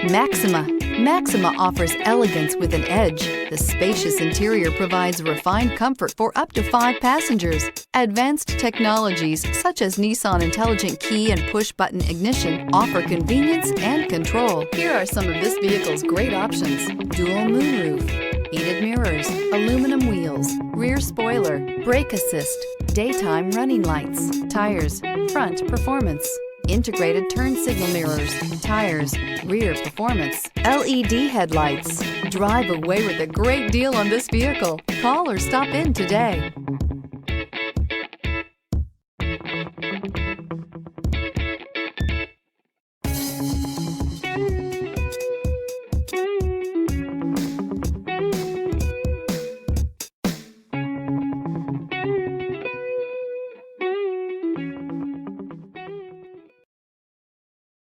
Maxima. Maxima offers elegance with an edge. The spacious interior provides refined comfort for up to 5 passengers. Advanced technologies such as Nissan Intelligent Key and Push-Button Ignition offer convenience and control. Here are some of this vehicle's great options: dual moonroof, heated mirrors, aluminum wheels, rear spoiler, brake assist, daytime running lights, tires, front performance, integrated turn signal mirrors, tires, rear performance, LED headlights. Drive away with a great deal on this vehicle. Call or stop in today.